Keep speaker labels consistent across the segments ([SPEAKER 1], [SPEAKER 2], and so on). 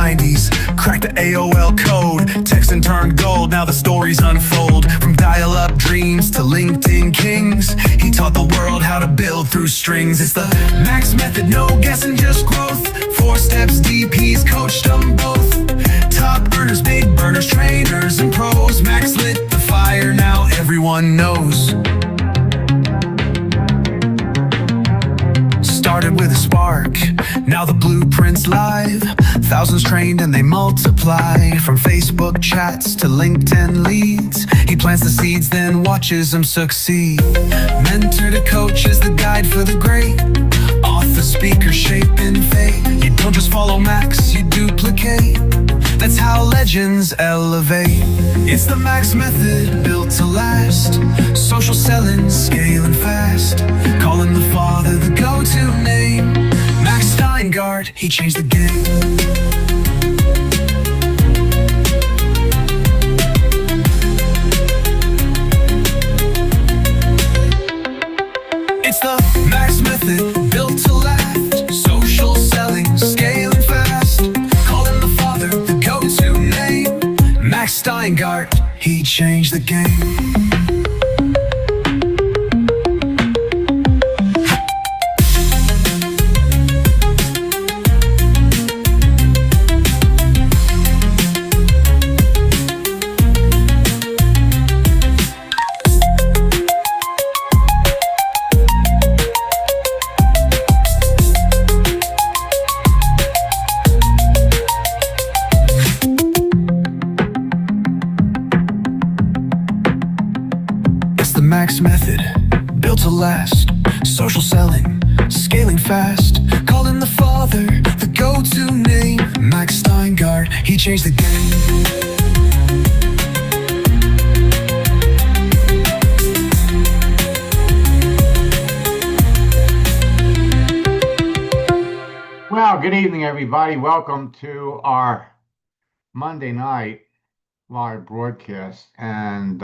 [SPEAKER 1] 90s. Cracked the AOL code, text and turned gold. Now the stories unfold. From dial-up dreams to LinkedIn kings, he taught the world how to build through strings. It's the Max Method, no guessing, just growth. 4 steps deep, he's coached them both. Top earners, big burners, trainers, and pros. Max lit the fire, now everyone knows. Started with a spark, now the blueprint's live. Thousands trained and they multiply. From Facebook chats to LinkedIn leads, he plants the seeds, then watches them succeed. Mentor to coach is the guide for the great. Author, speaker, shaping fate. You don't just follow Max, you duplicate. That's how legends elevate. It's the Max Method, built to last. Social selling, scaling fast. Calling the father the go-to name. Max Steingart, he changed the game. It's the Max Method, built to last. Social selling, scaling fast. Calling the father the go-to name. Max Steingart, he changed the game. Max Method, built to last. Social selling, scaling fast. Calling the father the go-to name. Max Steingart, he changed the game.
[SPEAKER 2] Well, good evening, everybody. Welcome to our Monday night live broadcast. And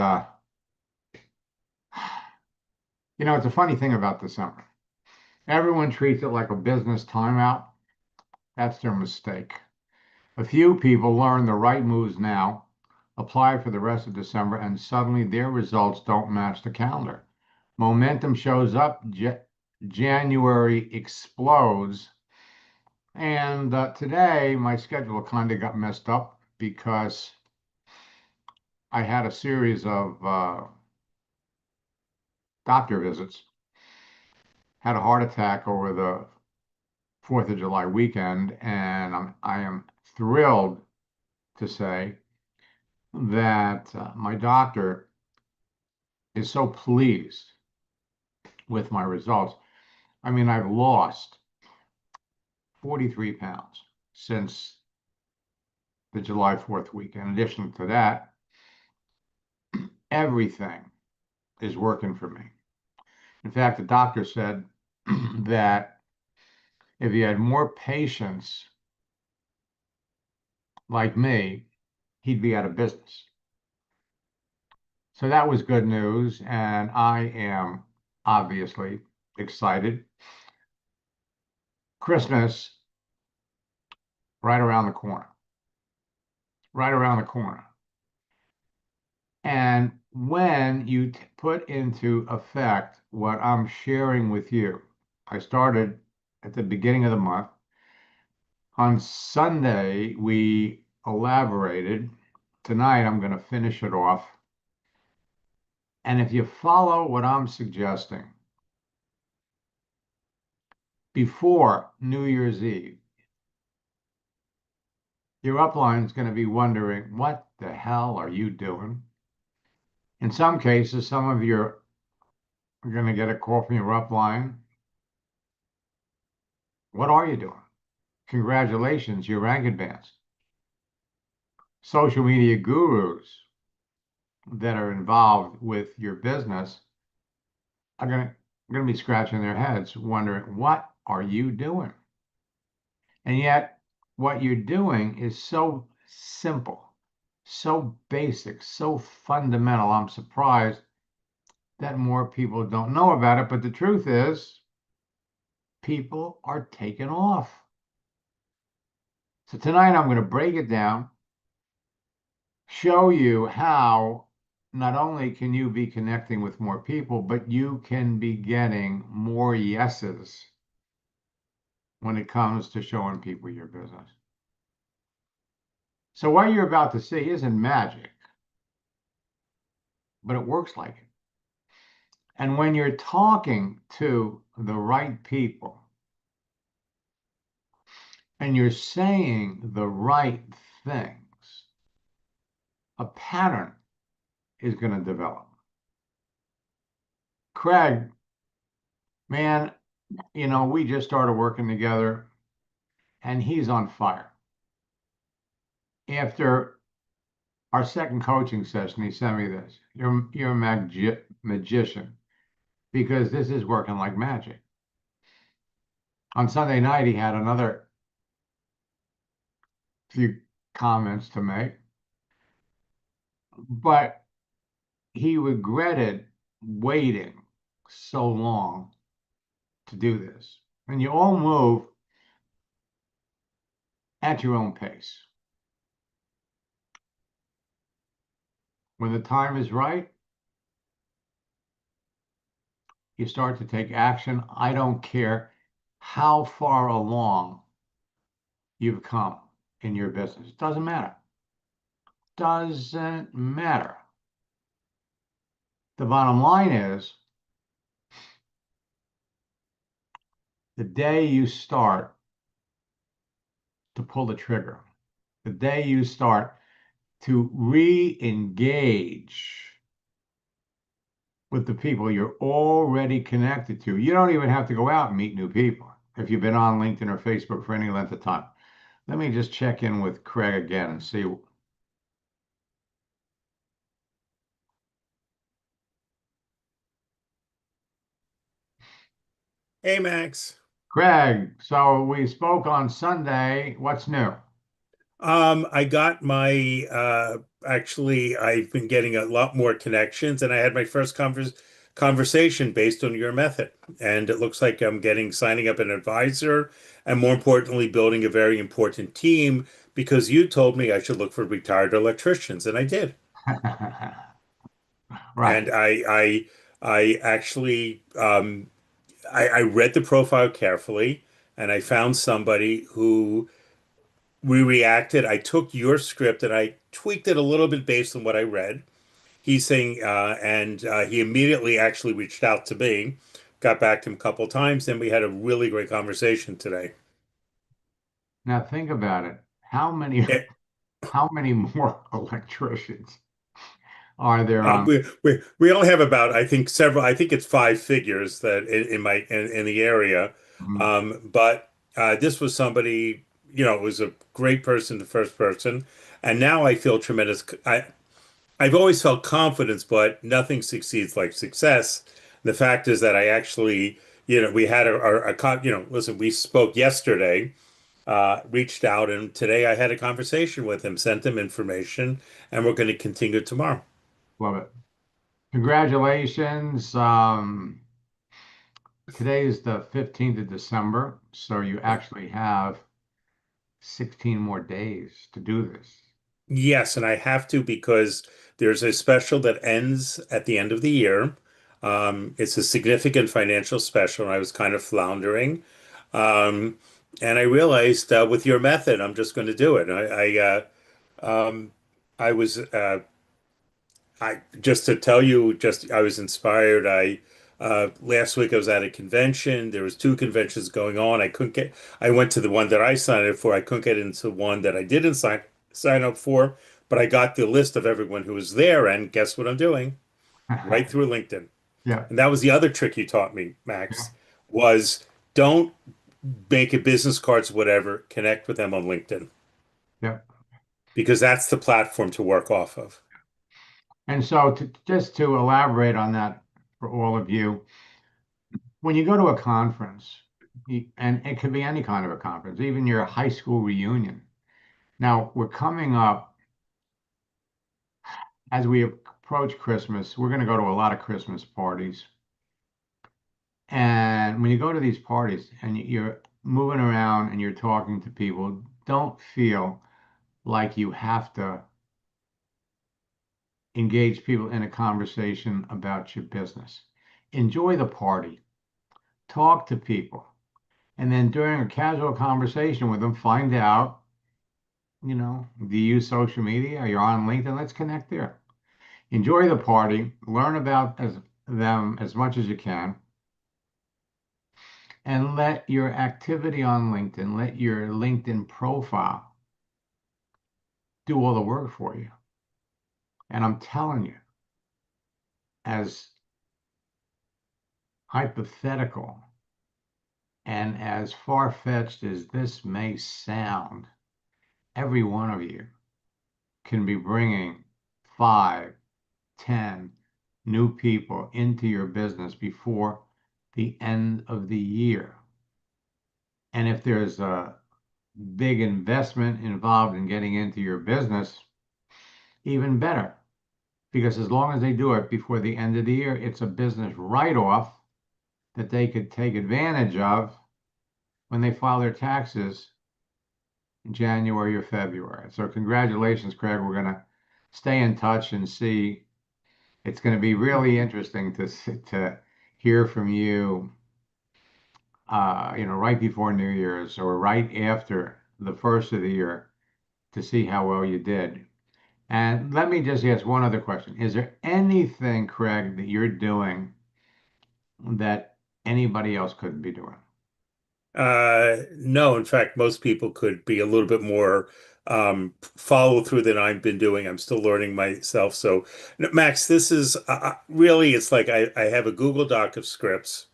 [SPEAKER 2] you know, it's a funny thing about December. Everyone treats it like a business timeout. That's their mistake. A few people learn the right moves now, apply for the rest of December, and suddenly their results don't match the calendar. Momentum shows up, January explodes, and today my schedule kind of got messed up because I had a series of doctor visits, had a heart attack over the 4th of July weekend, and I am thrilled to say that my doctor is so pleased with my results. I mean, I've lost 43 pounds since the July 4th weekend. In addition to that, everything is working for me. In fact, the doctor said that if he had more patients like me, he'd be out of business. So that was good news, and I am obviously excited. Christmas right around the corner. Right around the corner. And when you put into effect what I'm sharing with you, I started at the beginning of the month. On Sunday, we elaborated. Tonight, I'm going to finish it off. And if you follow what I'm suggesting, before New Year's Eve, your upline is going to be wondering, what the hell are you doing? In some cases, some of you are going to get a call from your upline. What are you doing? Congratulations, your rank advanced. Social media gurus that are involved with your business are going to be scratching their heads, wondering, what are you doing? And yet, what you're doing is so simple, so basic, so fundamental. I'm surprised that more people don't know about it. But the truth is, people are taken off. So tonight I'm going to break it down, show you how not only can you be connecting with more people, but you can be getting more yeses when it comes to showing people your business. So what you're about to see isn't magic, but it works like it. And when you're talking to the right people and you're saying the right things, a pattern is going to develop. Craig, man, we just started working together and he's on fire. After our second coaching session, he sent me this. You're a magician because this is working like magic. On Sunday night, he had another few comments to make, but he regretted waiting so long to do this. And you all move at your own pace. When the time is right, you start to take action. I don't care how far along you've come in your business. It doesn't matter. Doesn't matter. The bottom line is the day you start to pull the trigger, the day you start to re-engage with the people you're already connected to. You don't even have to go out and meet new people if you've been on LinkedIn or Facebook for any length of time. Let me just check in with Craig again and see.
[SPEAKER 3] Hey, Max.
[SPEAKER 2] Craig, so we spoke on Sunday. What's new?
[SPEAKER 3] I got my actually I've been getting a lot more connections and I had my first conversation based on your method. And it looks like I'm getting signing up an advisor and more importantly building a very important team because you told me I should look for retired electricians and I did.
[SPEAKER 2] Right.
[SPEAKER 3] And I actually I read the profile carefully and I found somebody who we reacted. I took your script and I tweaked it a little bit based on what I read. He's saying, and he immediately actually reached out to me, got back to him a couple of times, and we had a really great conversation today.
[SPEAKER 2] Now think about it. How many
[SPEAKER 3] Eh,
[SPEAKER 2] how many more electricians are there
[SPEAKER 3] Um,
[SPEAKER 2] on?
[SPEAKER 3] we, we only have about, I think, several, I think it's five figures that in the area.
[SPEAKER 2] Mhm.
[SPEAKER 3] But this was somebody, it was a great person, the first person. And now I feel tremendous. I've always felt confidence, but nothing succeeds like success. The fact is that I actually, we had listen, we spoke yesterday, reached out, and today I had a conversation with him, sent him information, and we're going to continue tomorrow.
[SPEAKER 2] Love it. Congratulations. Today is the 15th of December, so you actually have 16 more days to do this.
[SPEAKER 3] Yes, and I have to because there's a special that ends at the end of the year. It's a significant financial special, and I was kind of floundering. Um, and I realized with your method, I'm just going to do it. Um, I was I just to tell you, just I was inspired. I last week I was at a convention. There was two conventions going on. I couldn't get. I went to the one that I signed up for. I couldn't get into one that I didn't sign up for. But I got the list of everyone who was there, and guess what I'm doing? Right through LinkedIn.
[SPEAKER 2] Yeah,
[SPEAKER 3] And that was the other trick you taught me,
[SPEAKER 2] yeah,
[SPEAKER 3] Max, was don't make a business cards, whatever, connect with them on LinkedIn
[SPEAKER 2] yeah.
[SPEAKER 3] because that's the platform to work off of.
[SPEAKER 2] And so just to elaborate on that for all of you, when you go to a conference, and it could be any kind of a conference, even your high school reunion. Now we're coming up as we approach Christmas, we're going to go to a lot of Christmas parties. And when you go to these parties and you're moving around and you're talking to people, don't feel like you have to engage people in a conversation about your business. Enjoy the party, talk to people, and then during a casual conversation with them, find out, do you use social media? You're on LinkedIn? Let's connect there. Enjoy the party, learn about them as much as you can, and let your activity on LinkedIn, let your LinkedIn profile do all the work for you. And I'm telling you, as hypothetical and as far-fetched as this may sound, every one of you can be bringing 5, 10 new people into your business before the end of the year. And if there's a big investment involved in getting into your business, even better. Because as long as they do it before the end of the year, it's a business write-off that they could take advantage of when they file their taxes in January or February. So congratulations, Craig. We're going to stay in touch and see. It's going to be really interesting to hear from you, right before New Year's or right after the first of the year to see how well you did. And let me just ask one other question. Is there anything, Craig, that you're doing that anybody else couldn't be doing?
[SPEAKER 3] No, in fact, most people could be a little bit more follow through than I've been doing. I'm still learning myself. So, Max, this is really, it's like I have a Google Doc of scripts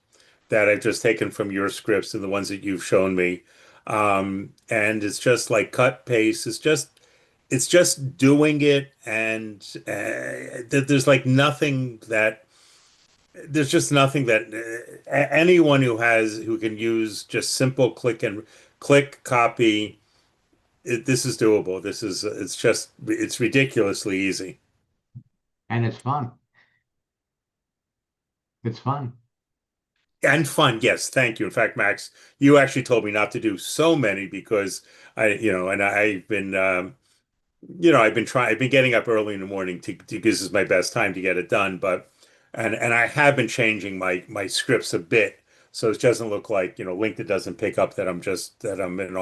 [SPEAKER 3] that I've just taken from your scripts and the ones that you've shown me. And it's just like cut paste. It's just doing it, and there's like nothing that there's just nothing that anyone who can use just simple click copy. This is doable. It's ridiculously easy
[SPEAKER 2] And it's fun. It's fun.
[SPEAKER 3] and fun. Yes, thank you. In fact, Max, you actually told me not to do so many because and I've been getting up early in the morning to this is my best time to get it done, but and I have been changing my scripts a bit so it doesn't look like, LinkedIn doesn't pick up that I'm in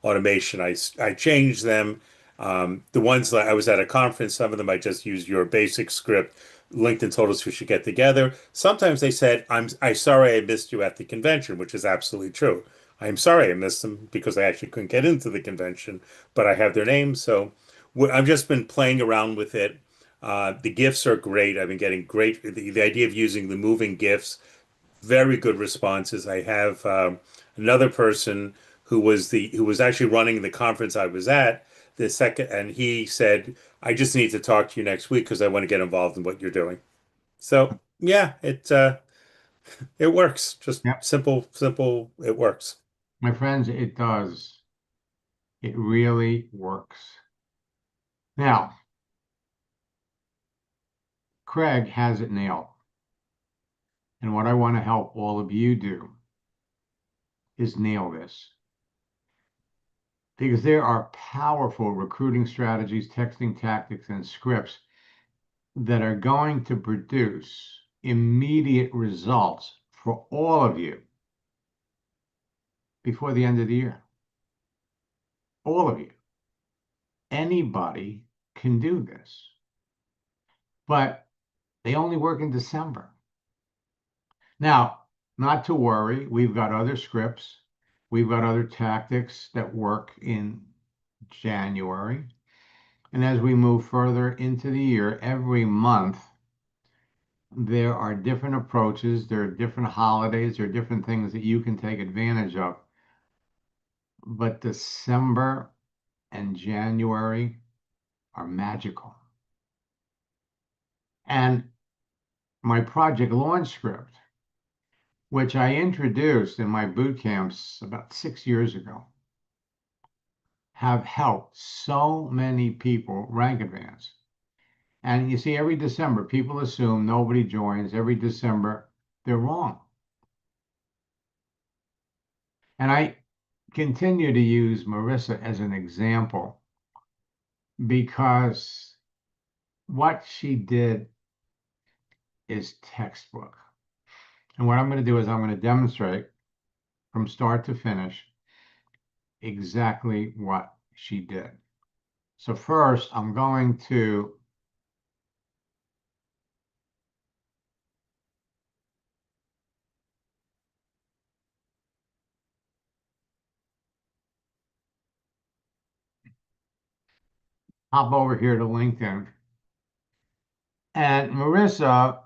[SPEAKER 3] automation. I change them. The ones that I was at a conference, some of them I just used your basic script. LinkedIn told us we should get together. Sometimes they said, I sorry I missed you at the convention, which is absolutely true. I'm sorry I missed them because I actually couldn't get into the convention, but I have their names, so I've just been playing around with it. The GIFs are great. I've been getting great. The idea of using the moving GIFs, very good responses. I have another person who was actually running the conference I was at the second, and he said, "I just need to talk to you next week because I want to get involved in what you're doing." So yeah, it works. Just
[SPEAKER 2] Yep.
[SPEAKER 3] simple, simple. It works.
[SPEAKER 2] My friends, it does. It really works. Now, Craig has it nailed. And what I want to help all of you do is nail this. Because there are powerful recruiting strategies, texting tactics, and scripts that are going to produce immediate results for all of you before the end of the year. All of you. Anybody can do this, but they only work in December. Now, not to worry, we've got other scripts, we've got other tactics that work in January. And as we move further into the year, every month, there are different approaches, there are different holidays, there are different things that you can take advantage of. But December and January are magical. And my project launch script, which I introduced in my boot camps about 6 years ago, have helped so many people rank advance. And you see, every December, people assume nobody joins. Every December, they're wrong. And continue to use Marissa as an example because what she did is textbook. And what I'm going to do is I'm going to demonstrate from start to finish exactly what she did. So first, I'm going to hop over here to LinkedIn. And Marissa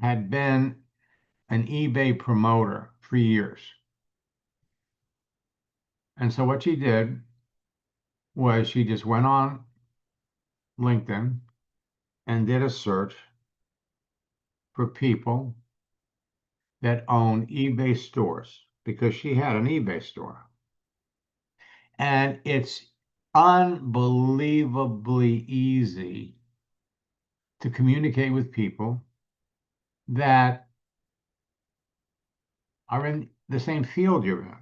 [SPEAKER 2] had been an eBay promoter for years. And so what she did was she just went on LinkedIn and did a search for people that own eBay stores because she had an eBay store. And it's unbelievably easy to communicate with people that are in the same field you're in.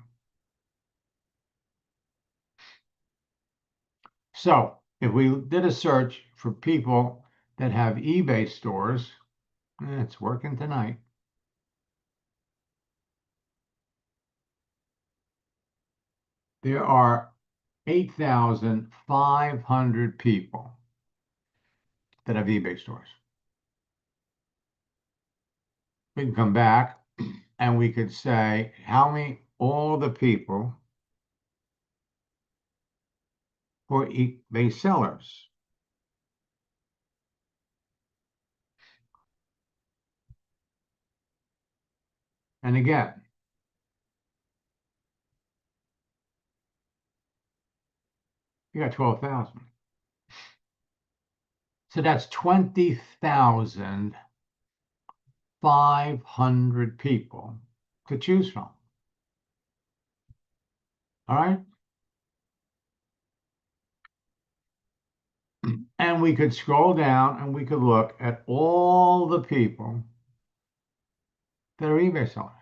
[SPEAKER 2] So if we did a search for people that have eBay stores, it's working tonight. There are 8,500 people that have eBay stores. We can come back and we could say, how many, all the people who are eBay sellers. And again, you got 12,000. So that's 20,500 people to choose from. All right. And we could scroll down and we could look at all the people that are eBay sellers.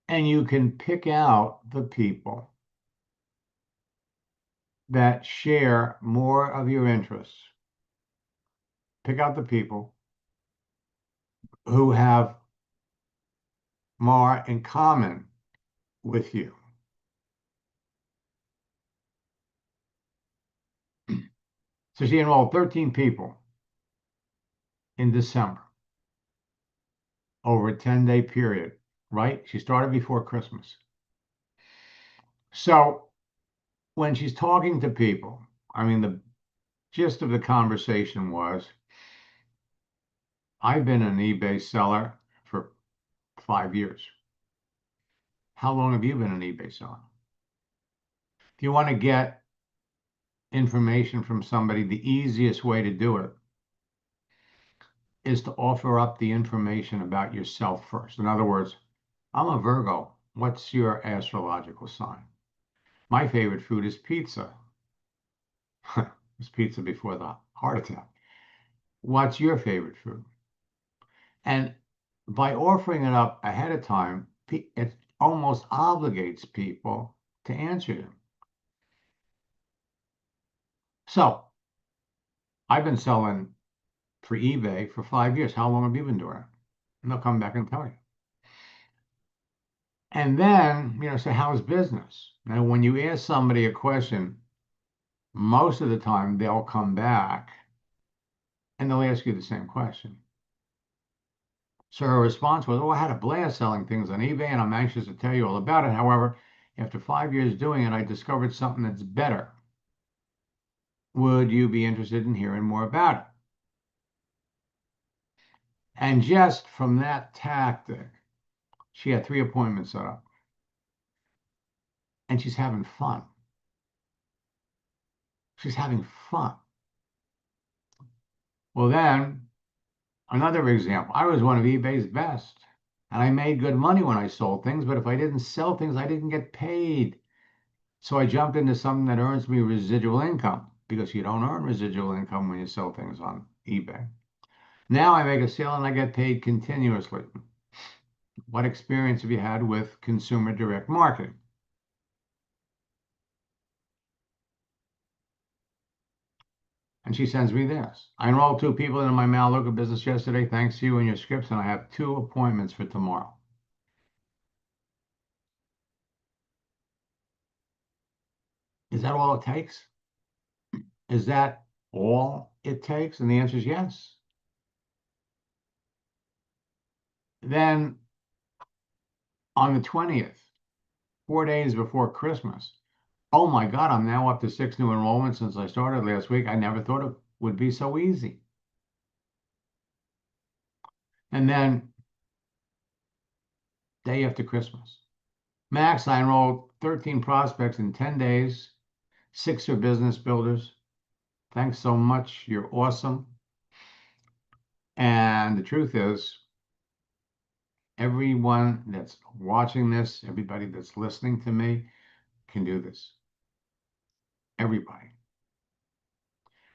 [SPEAKER 2] And you can pick out the people that share more of your interests. Pick out the people who have more in common with you. So she enrolled 13 people in December over a 10-day period, right? She started before Christmas. So when she's talking to people, I mean, the gist of the conversation was, I've been an eBay seller for 5 years. How long have you been an eBay seller? If you want to get information from somebody, the easiest way to do it is to offer up the information about yourself first. In other words, I'm a Virgo. What's your astrological sign? My favorite food is pizza. It was pizza before the heart attack. What's your favorite food? And by offering it up ahead of time, it almost obligates people to answer you. So I've been selling for eBay for 5 years. How long have you been doing it? And they'll come back and tell you. And then, say, how's business? Now, when you ask somebody a question, most of the time they'll come back and they'll ask you the same question. So her response was, oh, I had a blast selling things on eBay and I'm anxious to tell you all about it. However, after 5 years doing it, I discovered something that's better. Would you be interested in hearing more about it? And just from that tactic, she had 3 appointments set up. And she's having fun. She's having fun. Well, then, another example. I was one of eBay's best. And I made good money when I sold things, but if I didn't sell things, I didn't get paid. So I jumped into something that earns me residual income because you don't earn residual income when you sell things on eBay. Now I make a sale and I get paid continuously. What experience have you had with consumer direct marketing? And she sends me this. I enrolled 2 people into my Melaleuca business yesterday, thanks to you and your scripts, and I have 2 appointments for tomorrow. Is that all it takes? Is that all it takes? And the answer is yes. Then on the 20th, 4 days before Christmas, oh my God, I'm now up to 6 new enrollments since I started last week. I never thought it would be so easy. And then day after Christmas, Max, I enrolled 13 prospects in 10 days. 6 are business builders. Thanks so much. You're awesome. And the truth is, everyone that's watching this, everybody that's listening to me can do this. Everybody.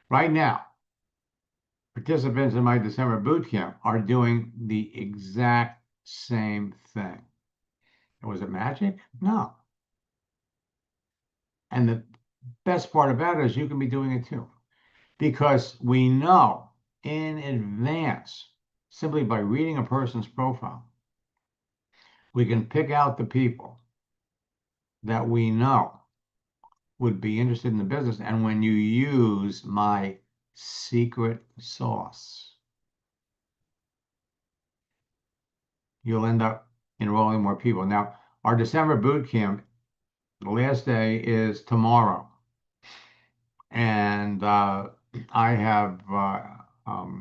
[SPEAKER 2] Right now, participants in my December boot camp are doing the exact same thing. Was it magic? No. And the best part about it is you can be doing it too. Because we know in advance, simply by reading a person's profile, we can pick out the people that we know would be interested in the business. And when you use my secret sauce, you'll end up enrolling more people. Now, our December boot camp, the last day is tomorrow. And I have, for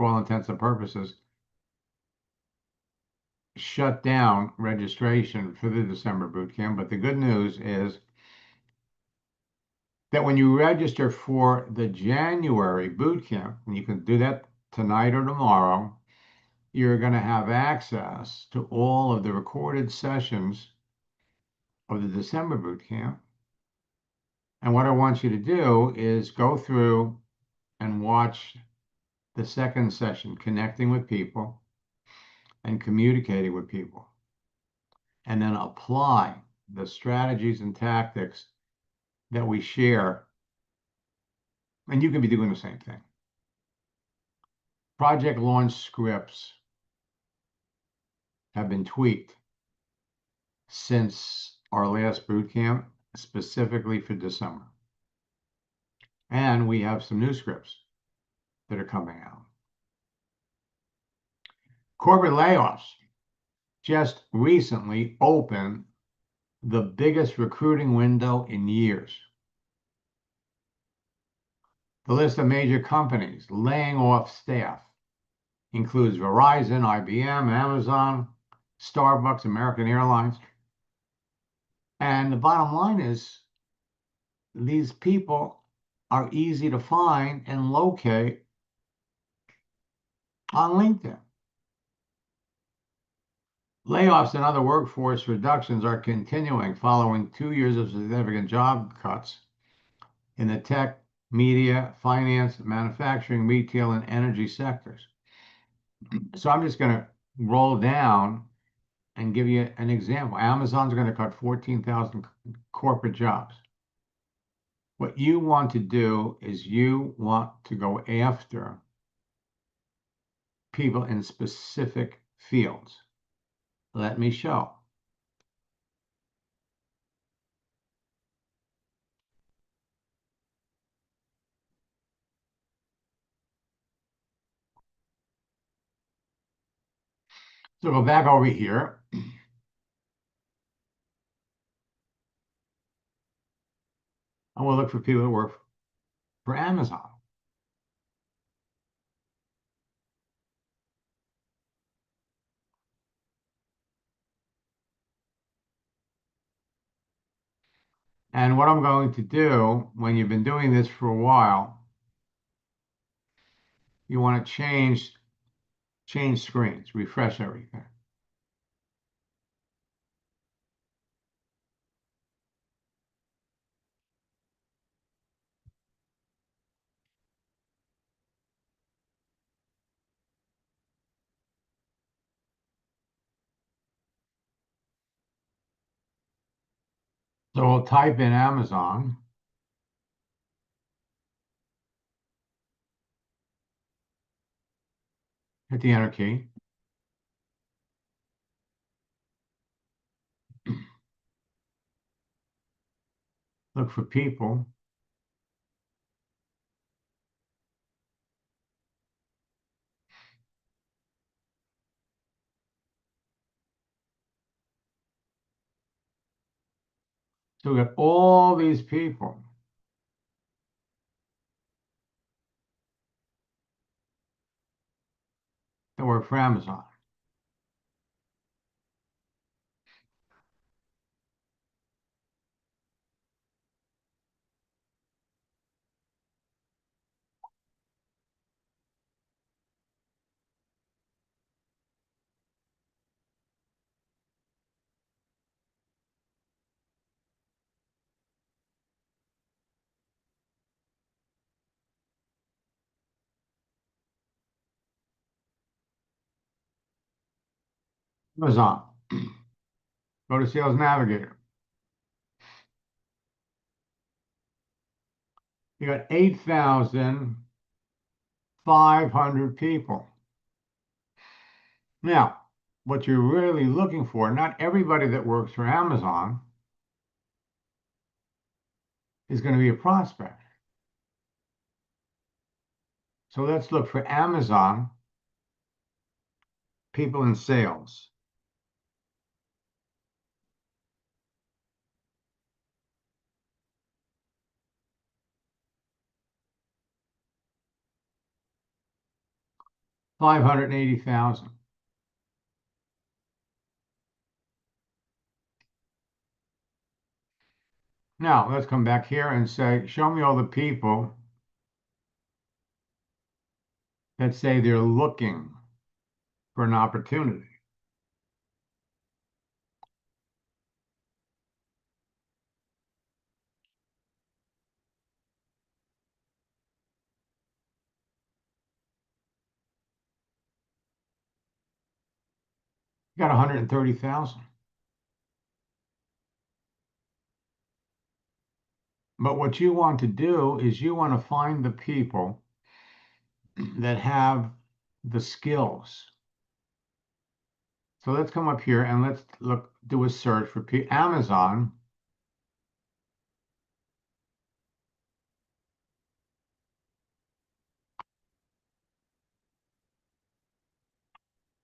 [SPEAKER 2] all intents and purposes, shut down registration for the December boot camp. But the good news is that when you register for the January boot camp, and you can do that tonight or tomorrow, you're going to have access to all of the recorded sessions of the December boot camp. And what I want you to do is go through and watch the second session, connecting with people and communicating with people, and then apply the strategies and tactics that we share. And you can be doing the same thing. Project launch scripts have been tweaked since our last boot camp, specifically for December. And we have some new scripts that are coming out. Corporate layoffs just recently opened the biggest recruiting window in years. The list of major companies laying off staff includes Verizon, IBM, Amazon, Starbucks, American Airlines. And the bottom line is these people are easy to find and locate on LinkedIn. Layoffs and other workforce reductions are continuing following 2 years of significant job cuts in the tech, media, finance, manufacturing, retail, and energy sectors. So I'm just going to roll down and give you an example. Amazon's going to cut 14,000 corporate jobs. What you want to do is you want to go after people in specific fields. Let me show. So go back over here. And we'll look for people who work for Amazon. And what I'm going to do, when you've been doing this for a while, you want to change screens, refresh everything. So we'll type in Amazon. Hit the enter key. Look for people. So we got all these people. That work for Amazon. Amazon. Go to Sales Navigator. You got 8,500 people. Now, what you're really looking for, not everybody that works for Amazon is going to be a prospect. So let's look for Amazon people in sales. $580,000. Now, let's come back here and say, show me all the people that say they're looking for an opportunity. You got 130,000. But what you want to do is you want to find the people that have the skills. So let's come up here and let's do a search for Amazon.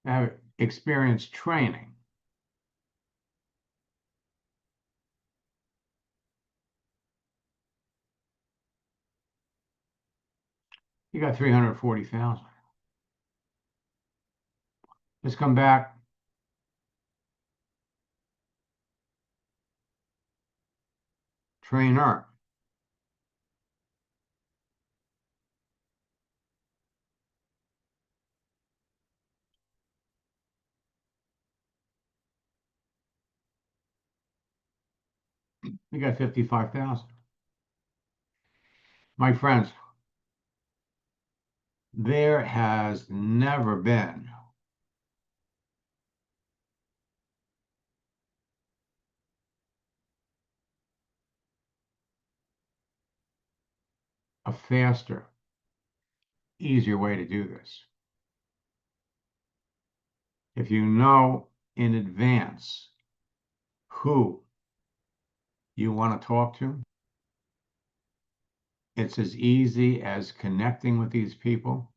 [SPEAKER 2] Have experience training. You got 340,000. Let's come back. Trainer. You got 55,000. My friends, there has never been a faster, easier way to do this. If you know in advance who you want to talk to, it's as easy as connecting with these people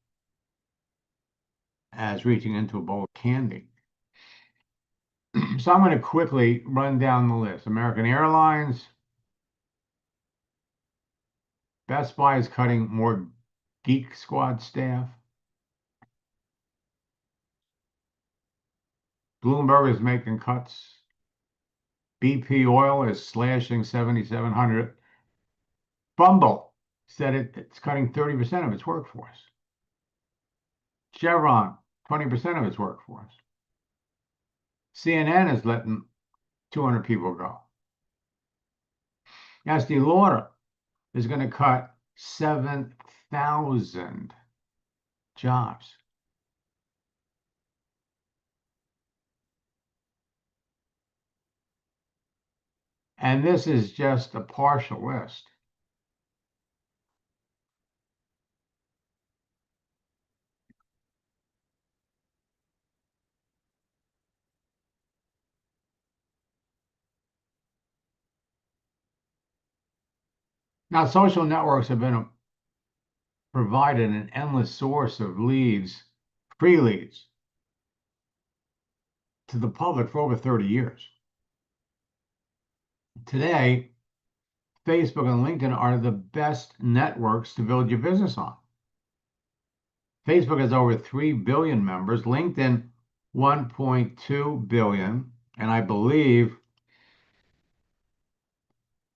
[SPEAKER 2] as reaching into a bowl of candy. So I'm going to quickly run down the list. American Airlines, Best Buy is cutting more Geek Squad staff. Bloomberg is making cuts. BP Oil is slashing 7,700. Bumble said it's cutting 30% of its workforce. Chevron, 20% of its workforce. CNN is letting 200 people go. Estee Lauder is going to cut 7,000 jobs. And this is just a partial list. Now, social networks have been provided an endless source of leads, free leads, to the public for over 30 years. Today, Facebook and LinkedIn are the best networks to build your business on. Facebook has over 3 billion members, LinkedIn 1.2 billion, and I believe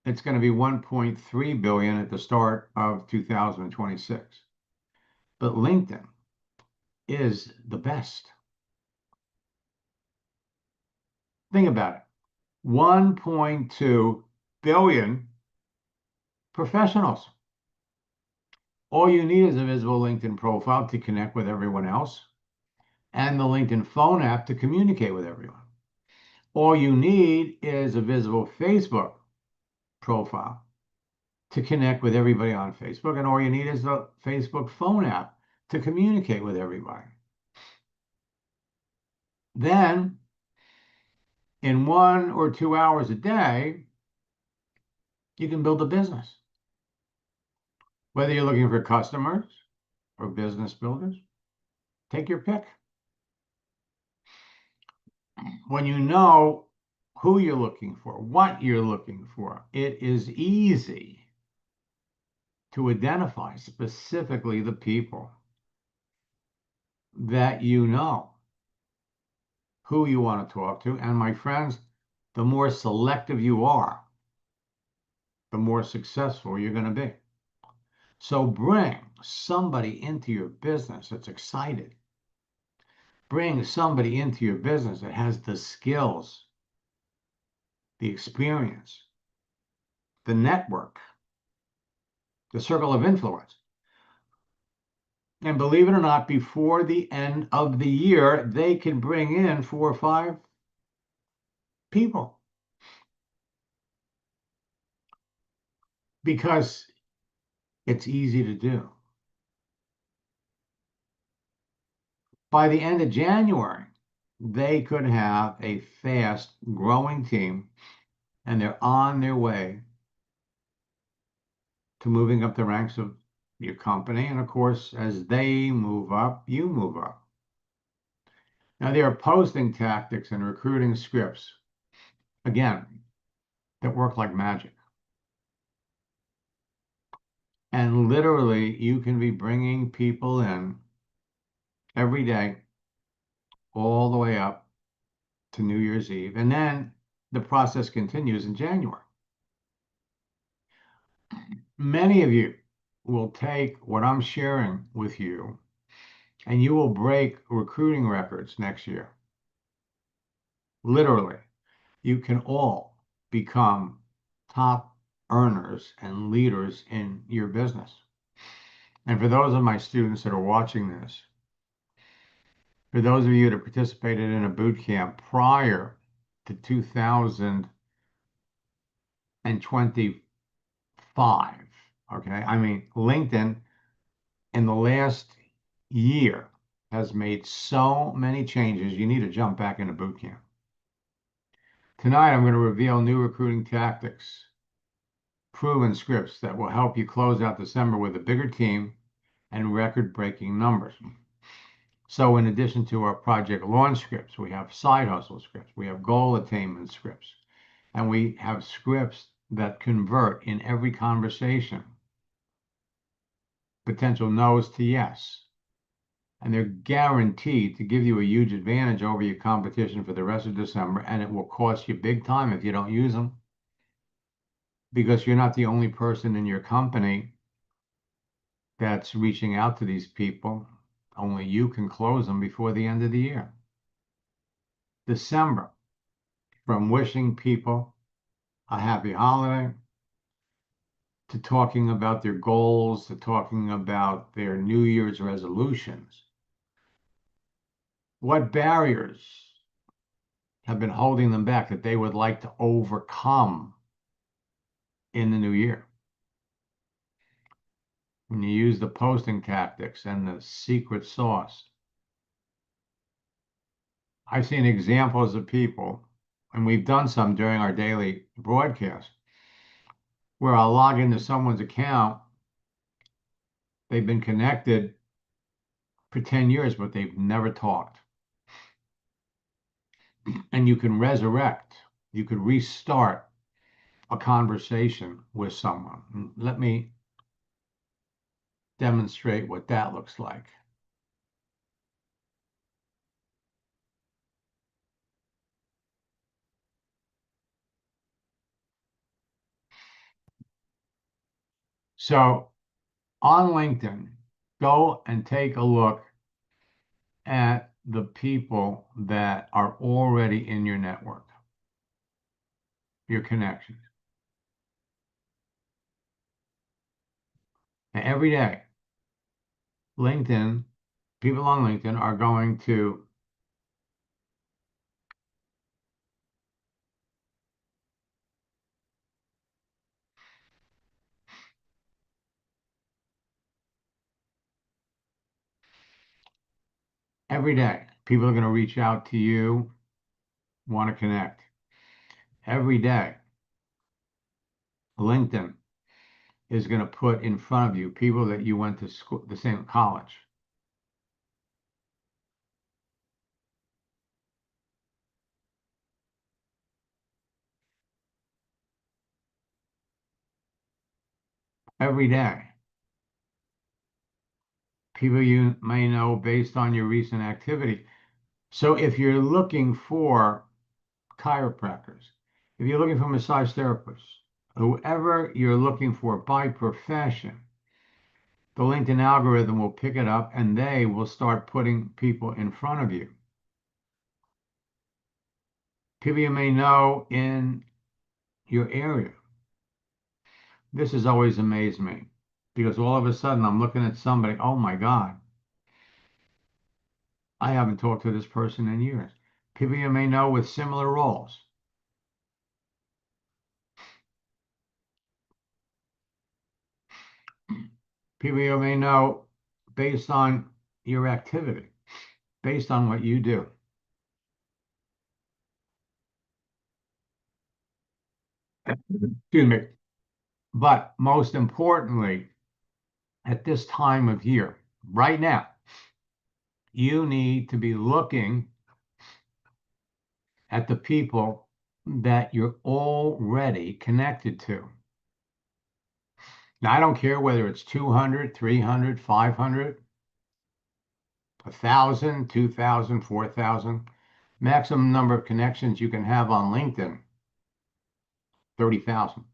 [SPEAKER 2] it's going to be 1.3 billion at the start of 2026. But LinkedIn is the best. Think about it. 1.2 billion professionals. All you need is a visible LinkedIn profile to connect with everyone else and the LinkedIn phone app to communicate with everyone. All you need is a visible Facebook profile to connect with everybody on Facebook, and all you need is the Facebook phone app to communicate with everybody. Then, in 1 or 2 hours a day, you can build a business. Whether you're looking for customers or business builders, take your pick. When you know who you're looking for, what you're looking for, it is easy to identify specifically the people that you know, who you want to talk to. And my friends, the more selective you are, the more successful you're going to be. So bring somebody into your business that's excited. Bring somebody into your business that has the skills, the experience, the network, the circle of influence. And believe it or not, before the end of the year, they can bring in 4 or 5 people. Because it's easy to do. By the end of January, they could have a fast growing team, and they're on their way to moving up the ranks of your company. And of course, as they move up, you move up. Now, there are posting tactics and recruiting scripts, again, that work like magic. And literally, you can be bringing people in every day, all the way up to New Year's Eve. And then the process continues in January. Many of you will take what I'm sharing with you and you will break recruiting records next year. Literally, you can all become top earners and leaders in your business. And for those of my students that are watching this, for those of you that participated in a boot camp prior to 2025, okay, I mean, LinkedIn in the last year has made so many changes, you need to jump back into boot camp. Tonight, I'm going to reveal new recruiting tactics, proven scripts that will help you close out December with a bigger team and record-breaking numbers. So in addition to our project launch scripts, we have side hustle scripts, we have goal attainment scripts, and we have scripts that convert in every conversation. Potential no's to yes. And they're guaranteed to give you a huge advantage over your competition for the rest of December, and it will cost you big time if you don't use them, because you're not the only person in your company that's reaching out to these people. Only you can close them before the end of the year. December, from wishing people a happy holiday, to talking about their goals, to talking about their New Year's resolutions. What barriers have been holding them back that they would like to overcome in the new year. When you use the posting tactics and the secret sauce. I've seen examples of people, and we've done some during our daily broadcast, where I'll log into someone's account. They've been connected for 10 years, but they've never talked. And you can resurrect, you could restart a conversation with someone. Let me demonstrate what that looks like. So on LinkedIn, go and take a look at the people that are already in your network, your connections. And every day, people on LinkedIn are going to every day, people are going to reach out to you, want to connect. Every day, LinkedIn is going to put in front of you people that you went to school, the same college. Every day, people you may know based on your recent activity. So if you're looking for chiropractors, if you're looking for massage therapists, whoever you're looking for by profession, the LinkedIn algorithm will pick it up and they will start putting people in front of you. People you may know in your area. This has always amazed me because all of a sudden I'm looking at somebody, oh my God, I haven't talked to this person in years. People you may know with similar roles. People you may know based on your activity, based on what you do. Excuse me. But most importantly, at this time of year, right now, you need to be looking at the people that you're already connected to. Now, I don't care whether it's 200, 300, 500, 1,000, 2,000, 4,000. Maximum number of connections you can have on LinkedIn, 30,000.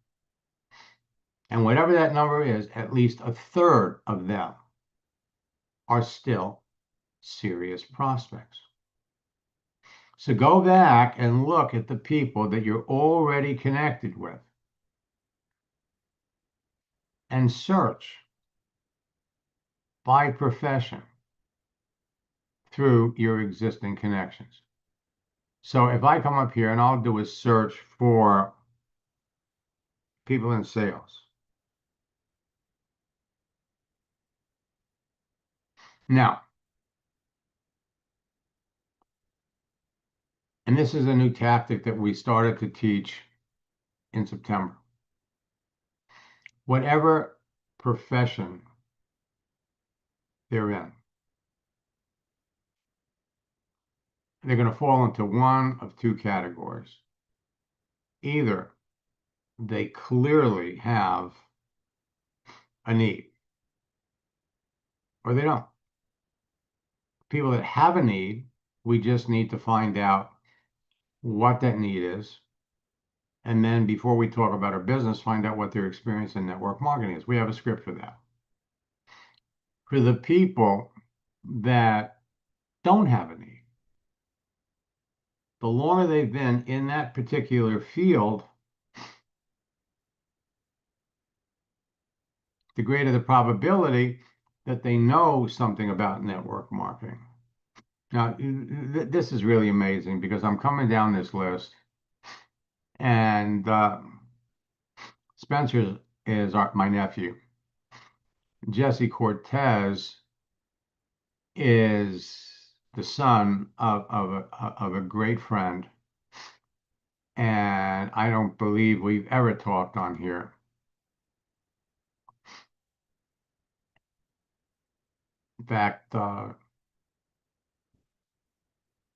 [SPEAKER 2] And whatever that number is, at least a third of them are still serious prospects. So go back and look at the people that you're already connected with and search by profession through your existing connections. So if I come up here and I'll do a search for people in sales. Now, and this is a new tactic that we started to teach in September. Whatever profession they're in, they're going to fall into one of two categories. Either they clearly have a need, or they don't. People that have a need, we just need to find out what that need is. And then before we talk about our business, find out what their experience in network marketing is. We have a script for that. For the people that don't have a need, the longer they've been in that particular field, the greater the probability that they know something about network marketing. Now, this is really amazing because I'm coming down this list and Spencer is my nephew. Jesse Cortez is the son of a great friend, and I don't believe we've ever talked on here. In fact,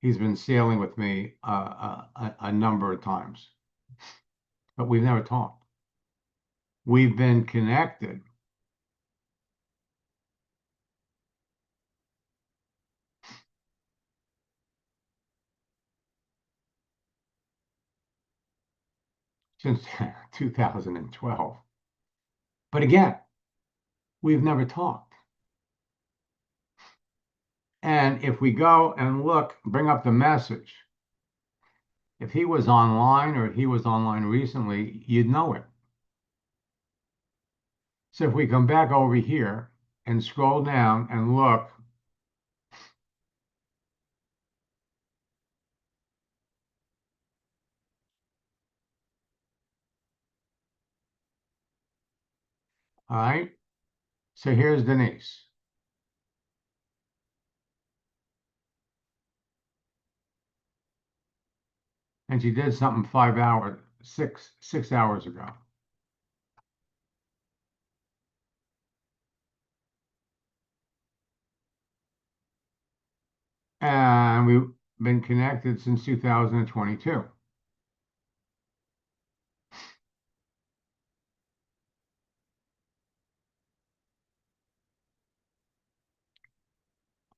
[SPEAKER 2] he's been sailing with me a number of times, but we've never talked. We've been connected since 2012. But again, we've never talked. And if we go and look, bring up the message, if he was online or he was online recently, you'd know it. So if we come back over here and scroll down and look, all right, so here's Denise. And she did something 6 hours ago. And we've been connected since 2022.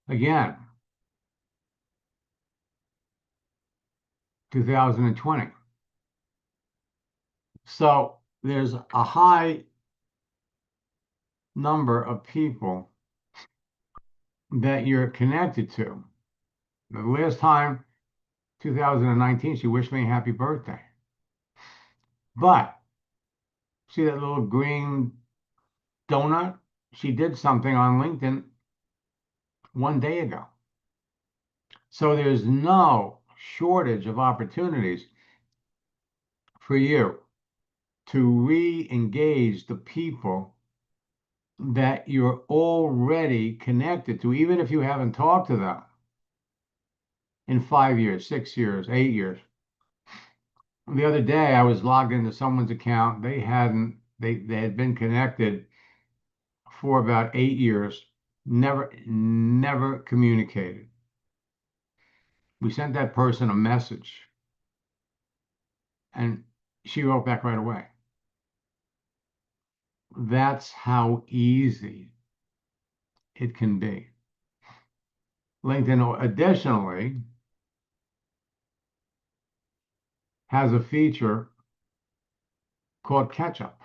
[SPEAKER 2] Again, 2020. So there's a high number of people that you're connected to. The last time, 2019, she wished me a happy birthday. But see that little green donut? She did something on LinkedIn 1 day ago. So there's no shortage of opportunities for you to re-engage the people that you're already connected to, even if you haven't talked to them in 5 years, 6 years, 8 years. The other day, I was logged into someone's account. They had been connected for about 8 years, never communicated. We sent that person a message, and she wrote back right away. That's how easy it can be. LinkedIn additionally has a feature called catch up.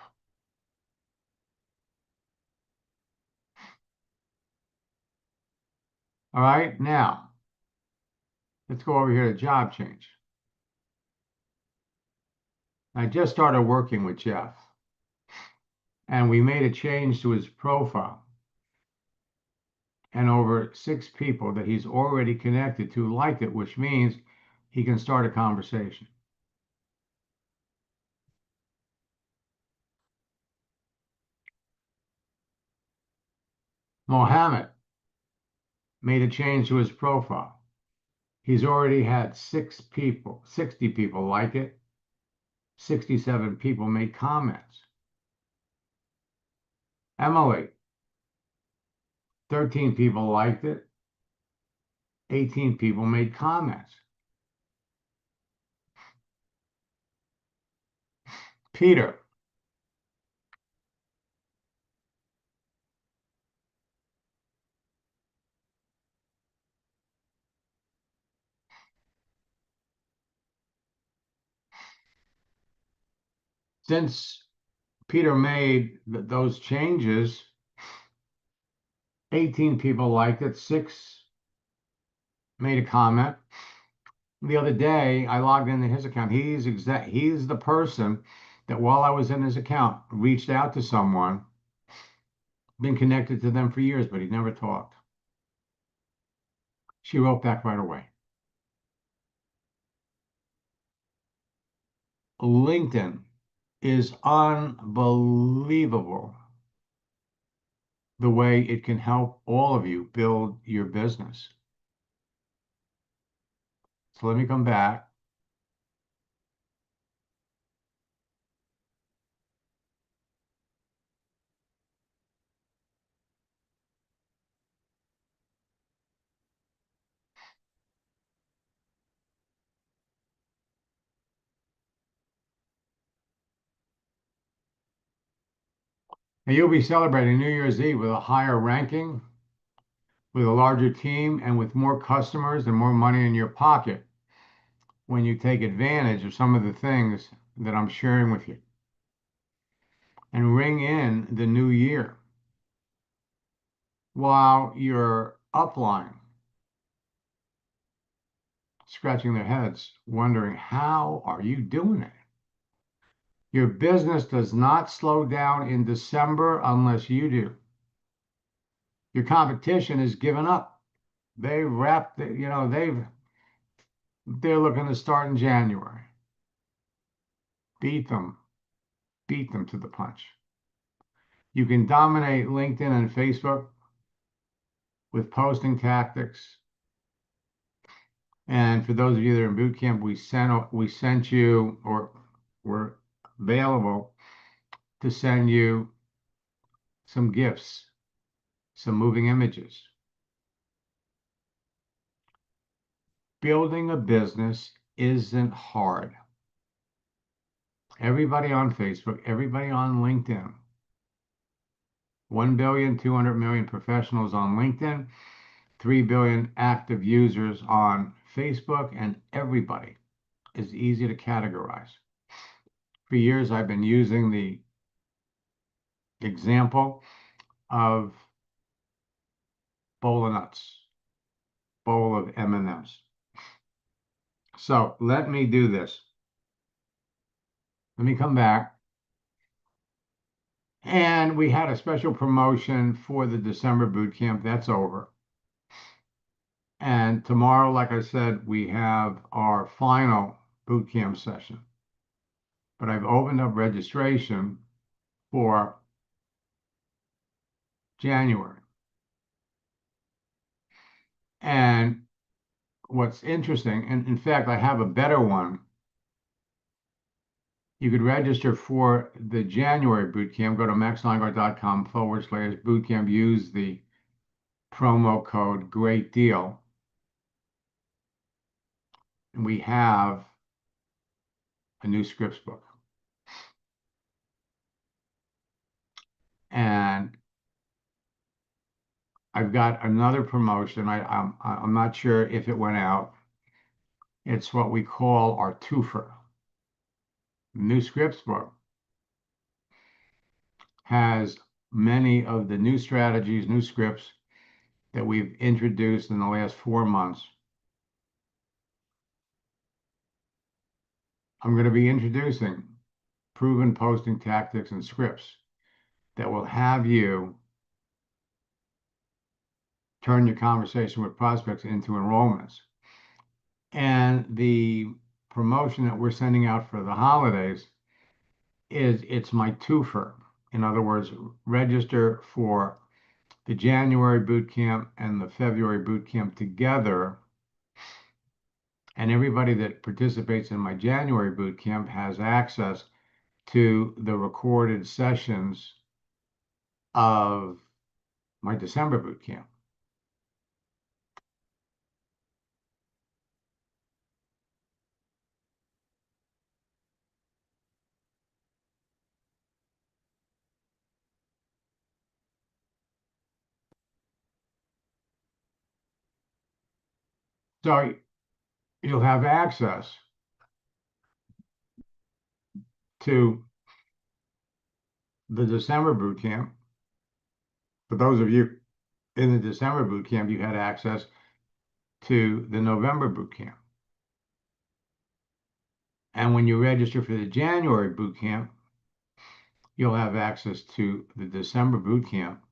[SPEAKER 2] All right, now let's go over here to job change. I just started working with Jeff, and we made a change to his profile. And over 6 people that he's already connected to liked it, which means he can start a conversation. Mohammed made a change to his profile. He's already had 60 people like it. 67 people made comments. Emily, 13 people liked it. 18 people made comments. Peter, since Peter made those changes, 18 people liked it, 6 made a comment. The other day, I logged into his account. He's the person that while I was in his account, reached out to someone, been connected to them for years, but he never talked. She wrote back right away. LinkedIn is unbelievable the way it can help all of you build your business. So let me come back. And you'll be celebrating New Year's Eve with a higher ranking, with a larger team, and with more customers and more money in your pocket when you take advantage of some of the things that I'm sharing with you and ring in the new year while your upline scratching their heads, wondering, how are you doing it? Your business does not slow down in December unless you do. Your competition has given up. They wrapped it, they're looking to start in January. Beat them to the punch. You can dominate LinkedIn and Facebook with posting tactics. And for those of you that are in boot camp, we sent you, or we're available to send you some gifts, some moving images. Building a business isn't hard. Everybody on Facebook, everybody on LinkedIn, 1,200,000,000 professionals on LinkedIn, 3 billion active users on Facebook, and everybody is easy to categorize. For years, I've been using the example of bowl of nuts, bowl of M&Ms. So let me do this. Let me come back. And we had a special promotion for the December boot camp. That's over. And tomorrow, like I said, we have our final boot camp session. But I've opened up registration for January. And what's interesting, and in fact, I have a better one. You could register for the January boot camp. Go to maxlineguard.com/bootcamp. Use the promo code Great Deal. And we have a new scripts book. And I've got another promotion. I'm not sure if it went out. It's what we call our twofer. The new scripts book has many of the new strategies, new scripts that we've introduced in the last 4 months. I'm going to be introducing proven posting tactics and scripts that will have you turn your conversation with prospects into enrollments. And the promotion that we're sending out for the holidays it's my twofer. In other words, register for the January boot camp and the February boot camp together. And everybody that participates in my January boot camp has access to the recorded sessions of my December boot camp. So you'll have access to the December boot camp. For those of you in the December boot camp, you had access to the November boot camp. And when you register for the January boot camp, you'll have access to the December boot camp.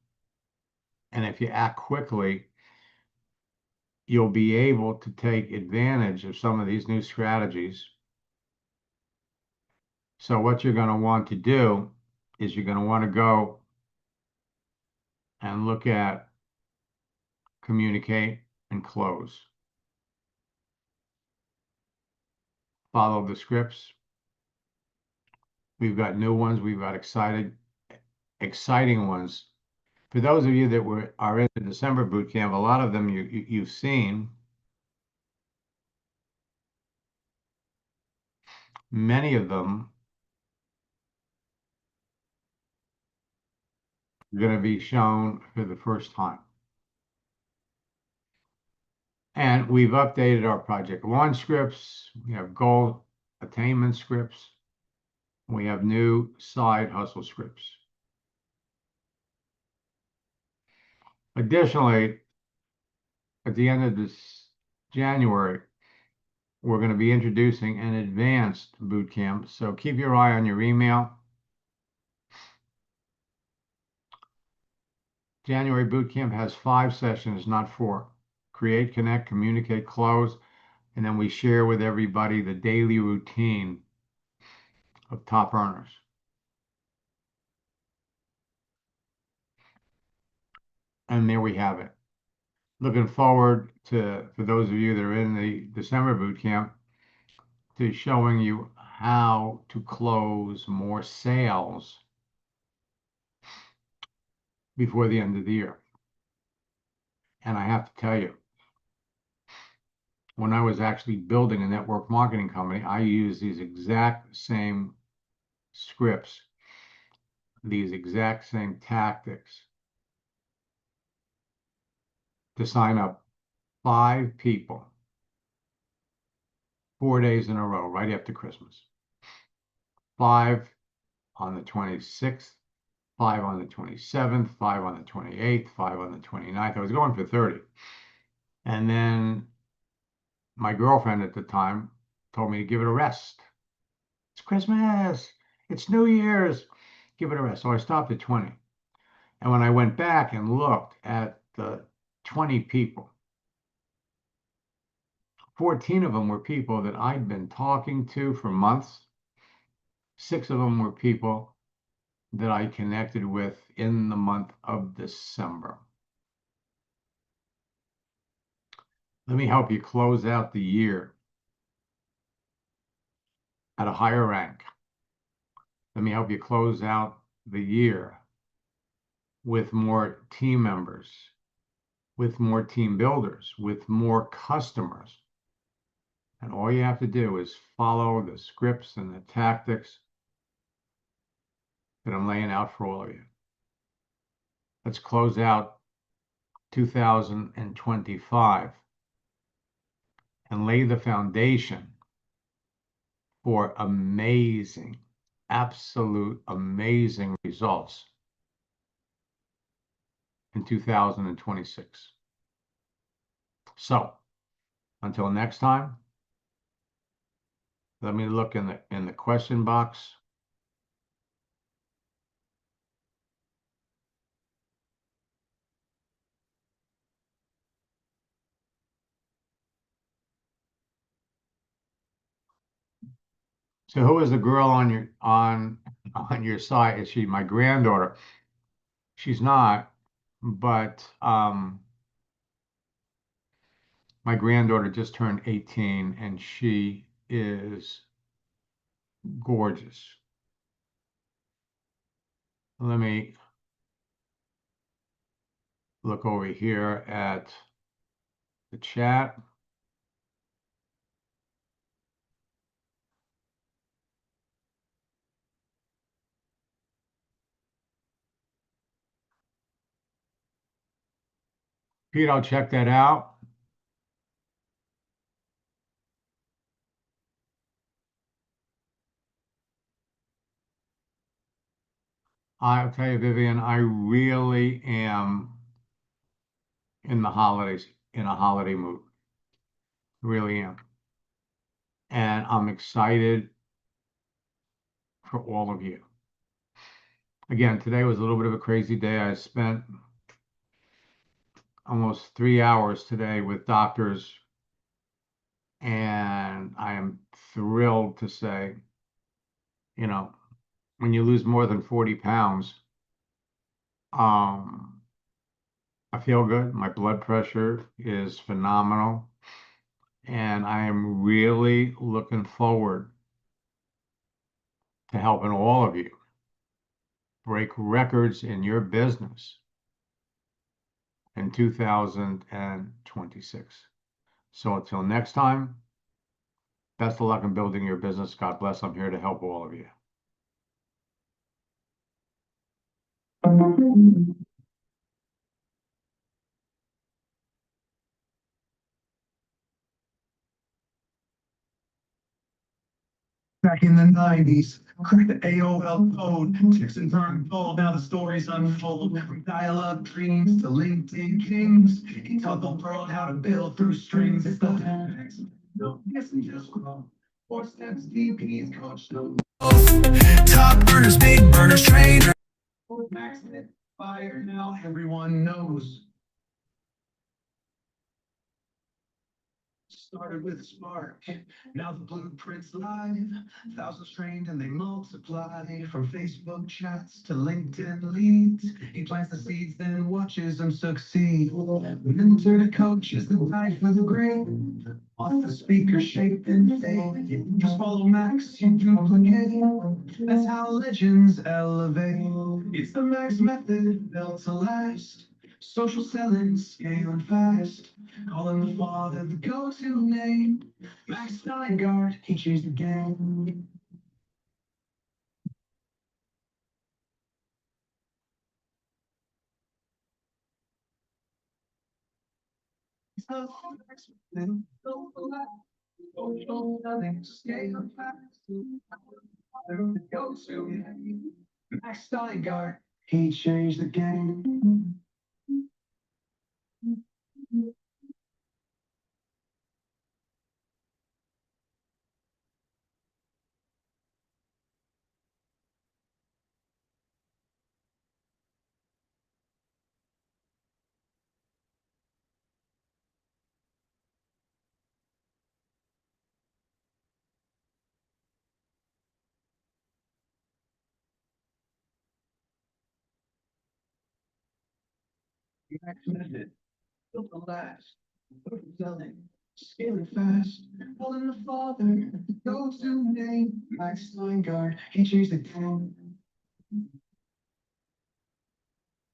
[SPEAKER 2] And if you act quickly, you'll be able to take advantage of some of these new strategies So what you're going to want to do is you're going to want to go and look at communicate and close. Follow the scripts. We've got new ones. We've got exciting ones. For those of you that are in the December boot camp, a lot of them you've seen. Many of them are going to be shown for the first time. And we've updated our project launch scripts. We have goal attainment scripts. We have new side hustle scripts. Additionally, at the end of this January, we're going to be introducing an advanced boot camp. So keep your eye on your email. January boot camp has 5 sessions, not 4. Create, connect, communicate, close, and then we share with everybody the daily routine of top earners. And there we have it. Looking forward to, for those of you that are in the December boot camp, to showing you how to close more sales before the end of the year. And I have to tell you, when I was actually building a network marketing company, I used these exact same scripts, these exact same tactics to sign up 5 people 4 days in a row right after Christmas. 5 on the 26th, 5 on the 27th, 5 on the 28th, 5 on the 29th. I was going for 30. And then my girlfriend at the time told me to give it a rest. It's Christmas. It's New Year's. Give it a rest. So I stopped at 20. And when I went back and looked at the 20 people, 14 of them were people that I'd been talking to for months. 6 of them were people that I connected with in the month of December. Let me help you close out the year at a higher rank. Let me help you close out the year with more team members, with more team builders, with more customers. And all you have to do is follow the scripts and the tactics that I'm laying out for all of you. Let's close out 2025 and lay the foundation for amazing, absolute amazing results in 2026. So, until next time, let me look in the question box. So who is the girl on your side? Is she my granddaughter? She's not, but my granddaughter just turned 18 and she is gorgeous. Let me look over here at the chat. Pete, I'll check that out. I'll tell you, Vivian, I really am in the holidays, in a holiday mood. Really am. And I'm excited for all of you. Again, today was a little bit of a crazy day. I spent almost 3 hours today with doctors, and I am thrilled to say you know, when you lose more than 40 pounds, I feel good. My blood pressure is phenomenal. And I am really looking forward to helping all of you break records in your business in 2026. So until next time, best of luck in building your business. God bless. I'm here to help all of you.
[SPEAKER 1] Back in the 90s, cracked the AOL code, chicks and turned gold, now the stories unfold. From dial-up dreams to LinkedIn kings, he taught the world how to build through strings. It's the no guessing just grow. 4 steps deep, he's coached them. Top burners, big burners, trainer. Max fire, now everyone knows. Started with a spark, now the blueprint's live. Thousands trained and they multiply. From Facebook chats to LinkedIn leads, he plants the seeds, then watches them succeed. Mentor to coach is the type for the green. Off the speaker shaped and fade. Just follow Max, you duplicate. That's how legends elevate. It's the Max method, built to last. Social selling, scaling fast. Calling the father the go-to name. Max Steingart, he changed the game. Social selling, scaling fast. Calling the go-to name. Max Steingart, he changed the game. Max method, built to last. Social selling, scaling fast. Calling the father the go-to name. Max Steingart, he changed the game.